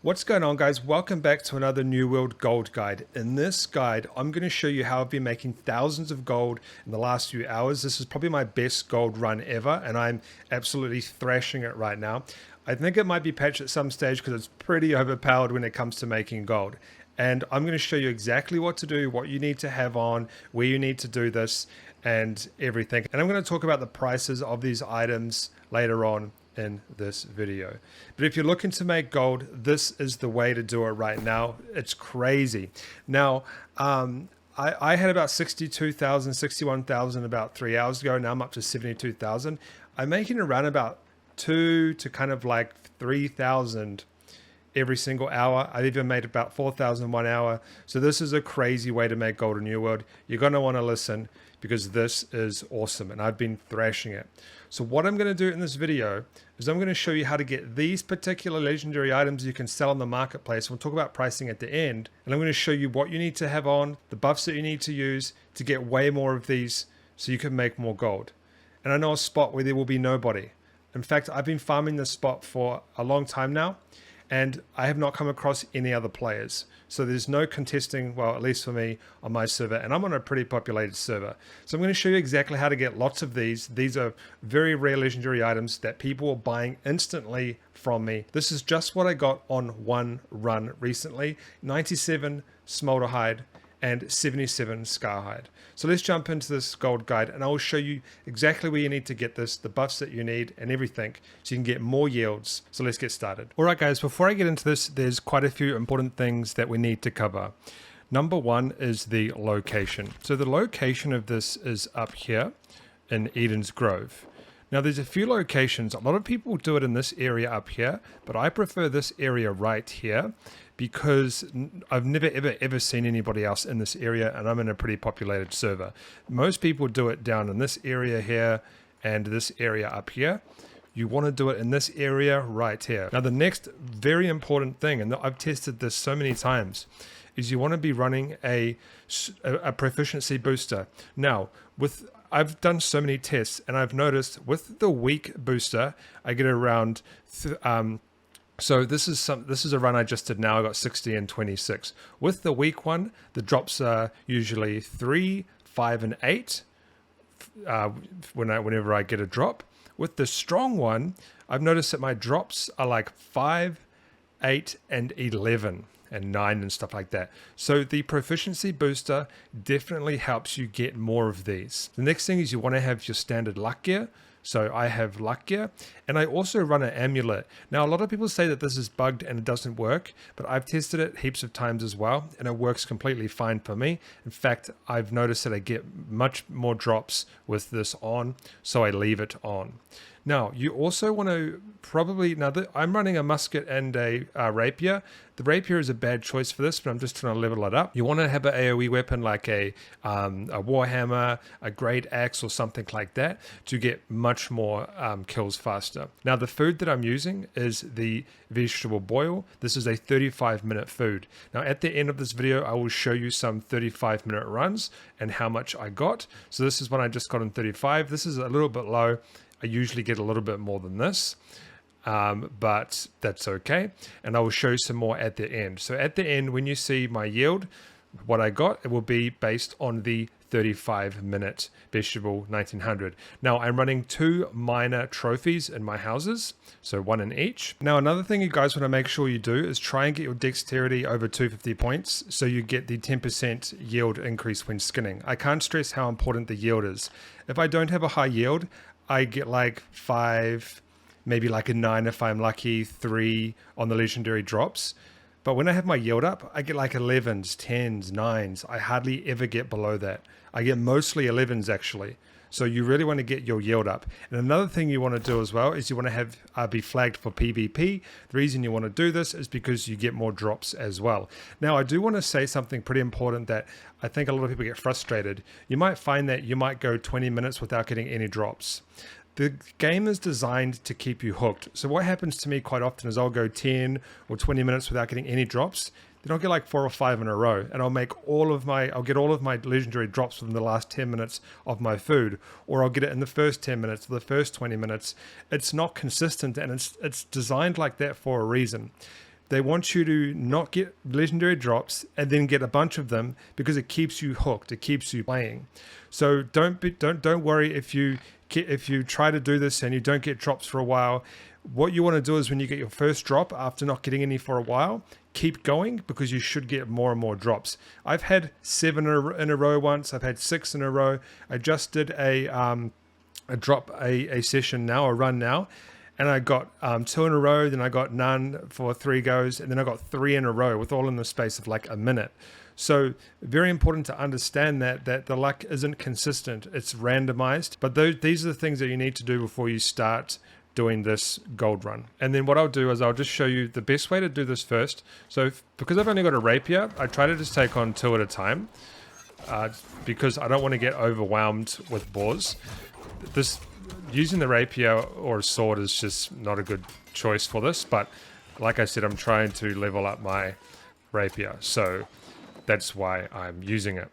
What's going on, guys? Welcome back to another New World Gold Guide. In this guide, I'm going to show you how I've been making thousands of gold in the last few hours. This is probably my best gold run ever, and I'm absolutely thrashing it right now. I think it might be patched at some stage because it's pretty overpowered when it comes to making gold. And I'm going to show you exactly what to do, what you need to have on, where you need to do this, and everything. And I'm going to talk about the prices of these items later on in this video. But if you're looking to make gold, this is the way to do it right now. It's crazy. Now, I had about 62,000, 61,000 about 3 hours ago. Now I'm up to 72,000. I'm making around about 2 to kind of like 3,000 every single hour. I've even made about 4,000 1 hour. So this is a crazy way to make gold in New World. You're going to want to listen because this is awesome and I've been thrashing it. So what I'm going to do in this video is I'm going to show you how to get these particular legendary items you can sell on the marketplace. We'll talk about pricing at the end, and I'm going to show you what you need to have on, the buffs that you need to use to get way more of these so you can make more gold. And I know a spot where there will be nobody. In fact, I've been farming this spot for a long time now, and I have not come across any other players. So there's no contesting, well, at least for me, on my server, and I'm on a pretty populated server. So I'm going to show you exactly how to get lots of these. These are very rare legendary items that people are buying instantly from me. This is just what I got on one run recently: 97 Smolder Hide and 77 Scar Hide. So let's jump into this gold guide and I will show you exactly where you need to get this, the buffs that you need and everything so you can get more yields. So let's get started. All right, guys, before I get into this, there's quite a few important things that we need to cover. Number one is the location. So the location of this is up here in Eden's Grove. Now there's a few locations. A lot of people do it in this area up here, but I prefer this area right here because I've never ever seen anybody else in this area, and I'm in a pretty populated server. Most people do it down in this area here and this area up here. You want to do it in this area right here. Now the next very important thing, and I've tested this so many times, is you want to be running a proficiency booster. Now I've done so many tests and I've noticed with the weak booster I get around so this is a run I just did now. I got 60 and 26. With the weak one, the drops are usually 3, 5 and 8 whenever I get a drop. With the strong one, I've noticed that my drops are like 5, 8 and 11 and 9 and stuff like that. So the proficiency booster definitely helps you get more of these. The next thing is you want to have your standard luck gear. So I have luck gear, and I also run an amulet. Now, a lot of people say that this is bugged and it doesn't work, but I've tested it heaps of times as well, and it works completely fine for me. In fact, I've noticed that I get much more drops with this on, so I leave it on. Now, you also want to probably, I'm running a musket and a rapier. The rapier is a bad choice for this, but I'm just trying to level it up. You want to have an AoE weapon like a warhammer, a great axe or something like that to get much more kills faster. Now, the food that I'm using is the vegetable boil. This is a 35-minute food. Now, at the end of this video, I will show you some 35-minute runs and how much I got. So this is one I just got in 35. This is a little bit low. I usually get a little bit more than this, but that's okay. And I will show you some more at the end. So at the end, when you see my yield, what I got, it will be based on the 35-minute vegetable 1900. Now I'm running 2 minor trophies in my houses, so 1 in each. Now another thing you guys want to make sure you do is try and get your dexterity over 250 points so you get the 10% yield increase when skinning. I can't stress how important the yield is. If I don't have a high yield, I get like 5, maybe like a 9 if I'm lucky, 3 on the legendary drops. But when I have my yield up, I get like 11s, 10s, 9s. I hardly ever get below that. I get mostly 11s actually. So you really want to get your yield up. And another thing you want to do as well is you want to have be flagged for PvP. The reason you want to do this is because you get more drops as well. Now I do want to say something pretty important that I think a lot of people get frustrated. You might find that you might go 20 minutes without getting any drops. The game is designed to keep you hooked. So what happens to me quite often is I'll go 10 or 20 minutes without getting any drops. Then I'll get like 4 or 5 in a row, and I'll get all of my legendary drops within the last 10 minutes of my food, or I'll get it in the first 10 minutes or the first 20 minutes. It's not consistent, and it's designed like that for a reason. They want you to not get legendary drops and then get a bunch of them because it keeps you hooked. It keeps you playing. So don't worry if you try to do this and you don't get drops for a while. What you want to do is when you get your first drop after not getting any for a while, keep going because you should get more and more drops. I've had 7 in a row once. I've had 6 in a row. I just did a session now, a run now, and I got 2 in a row, then I got none for 3 goes, and then I got 3 in a row with all in the space of like a minute. So very important to understand that the luck isn't consistent. It's randomized, but these are the things that you need to do before you start doing this gold run. And then what I'll do is I'll just show you the best way to do this first. So because I've only got a rapier, I try to just take on 2 at a time because I don't want to get overwhelmed with boars. Using the rapier or a sword is just not a good choice for this, but like I said, I'm trying to level up my rapier, so that's why I'm using it.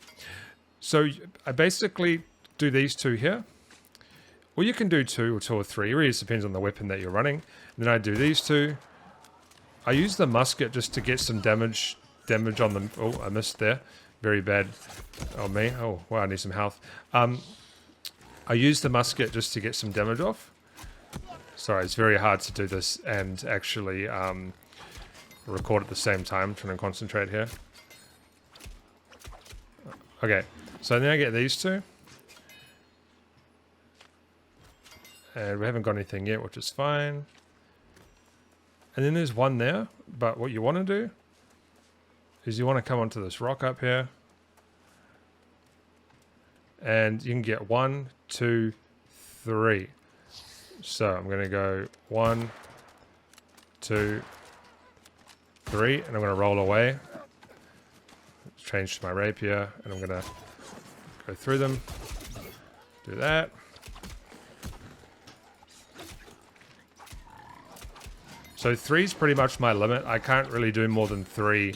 So I basically do these 2 here. Or you can do 2 or 3. It really just depends on the weapon that you're running. And then I do these 2. I use the musket just to get some damage on them. Oh, I missed there. Very bad on me. Oh, wow, I need some health. I use the musket just to get some damage off. Sorry, it's very hard to do this and actually record at the same time. I'm trying to concentrate here. Okay, so then I get these 2. And we haven't got anything yet, which is fine. And then there's 1 there, but what you want to do is you want to come onto this rock up here. And you can get 1, 2, 3. So I'm going to go 1, 2, 3, and I'm going to roll away. Change to my rapier, and I'm going to go through them. Do that. So 3 is pretty much my limit. I can't really do more than 3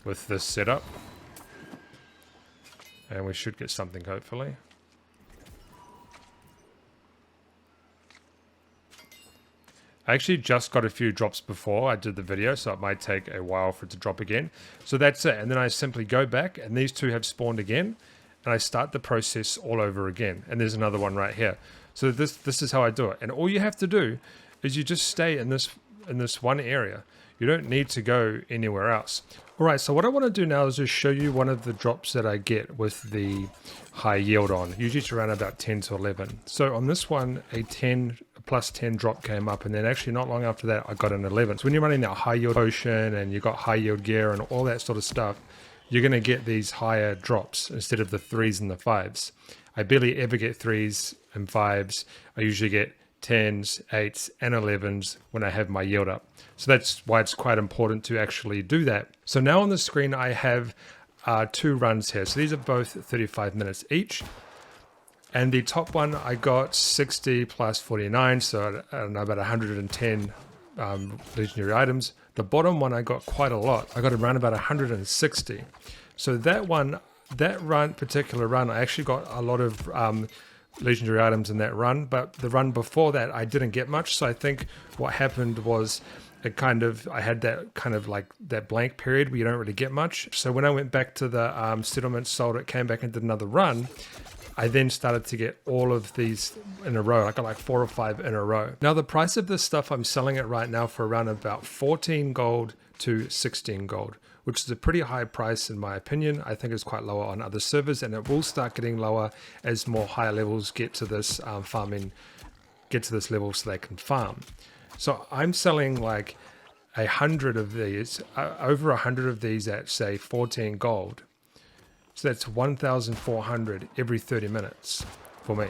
with this setup. And we should get something, hopefully. I actually just got a few drops before I did the video, so it might take a while for it to drop again. So that's it. And then I simply go back, and these 2 have spawned again. And I start the process all over again. And there's another one right here. So this is how I do it. And all you have to do is you just stay in this one area. You don't need to go anywhere else. All right, so what I want to do now is just show you one of the drops that I get with the high yield on. Usually it's around about 10 to 11. So on this one, a plus 10 drop came up, and then actually not long after that, I got an 11. So when you're running that high yield potion and you've got high yield gear and all that sort of stuff, you're going to get these higher drops instead of the 3s and the 5s. I barely ever get 3s and 5s. I usually get 10s, 8s, and 11s when I have my yield up. So that's why it's quite important to actually do that. So now on the screen, I have 2 runs here. So these are both 35 minutes each. And the top one, I got 60 plus 49, so I don't know, about 110 legendary items. The bottom one, I got quite a lot. I got around about 160. So that particular run, I actually got a lot of legendary items in that run, but the run before that I didn't get much. So I think what happened was I had that kind of like that blank period where you don't really get much. So when I went back to the settlement, sold it, came back and did another run, I then started to get all of these in a row. I got like 4 or 5 in a row. Now the price of this stuff, I'm selling it right now for around about 14 gold to 16 gold, which is a pretty high price in my opinion. I think it's quite lower on other servers, and it will start getting lower as more higher levels get to this level so they can farm. So I'm selling like 100 of these, over 100 of these at say 14 gold. So that's 1,400 every 30 minutes for me.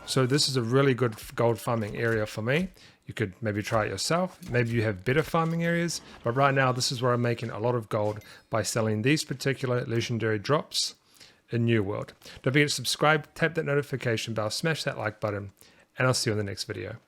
So this is a really good gold farming area for me. You could maybe try it yourself. Maybe you have better farming areas, but right now this is where I'm making a lot of gold by selling these particular legendary drops in New World. Don't forget to subscribe, tap that notification bell, smash that like button, and I'll see you in the next video.